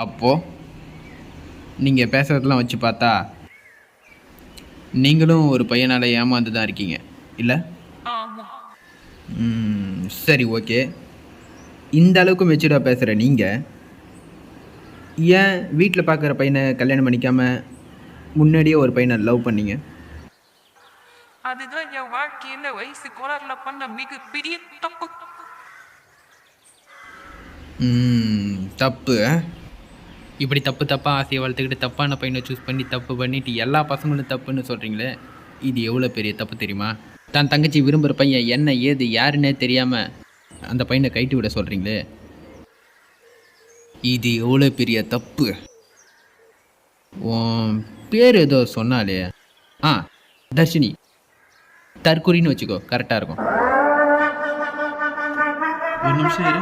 அப்போது நீங்கள் பேசுகிறதெல்லாம் வச்சு பார்த்தா நீங்களும் ஒரு பையனால் ஏமாந்து தான் இருக்கீங்க இல்லை? சரி, ஓகே. இந்த அளவுக்கு மெச்சூர்டாக பேசுகிற நீங்கள் ஏன் வீட்டில் பார்க்குற பையனை கல்யாணம் பண்ணிக்காமல் முன்னாடியே ஒரு பையனை லவ் பண்ணீங்க? அதுதான் என் வாழ்க்கையில வயசு கோளாறுல பண்ண மிகப்பெரிய தப்பு. தப்பு. இப்படி தப்பாக ஆசையை வளர்த்துக்கிட்டு தப்பான பையனை சூஸ் பண்ணி தப்பு பண்ணிட்டு எல்லா பசங்களும் தப்புன்னு சொல்கிறீங்களே, இது எவ்வளோ பெரிய தப்பு தெரியுமா? தான் தங்கச்சி விரும்புகிற பையன் என்ன ஏது யாருன்னே தெரியாமல் அந்த பையனை கைட்டு விட சொல்கிறீங்களே, இது எவ்வளோ பெரிய தப்பு. உன் பேர் ஏதோ சொன்னாலே, தர்ஷினி. தற்கொலைன்னு வச்சுக்கோ, கரெக்டாக இருக்கும். ஒரு நிமிஷம் இரு.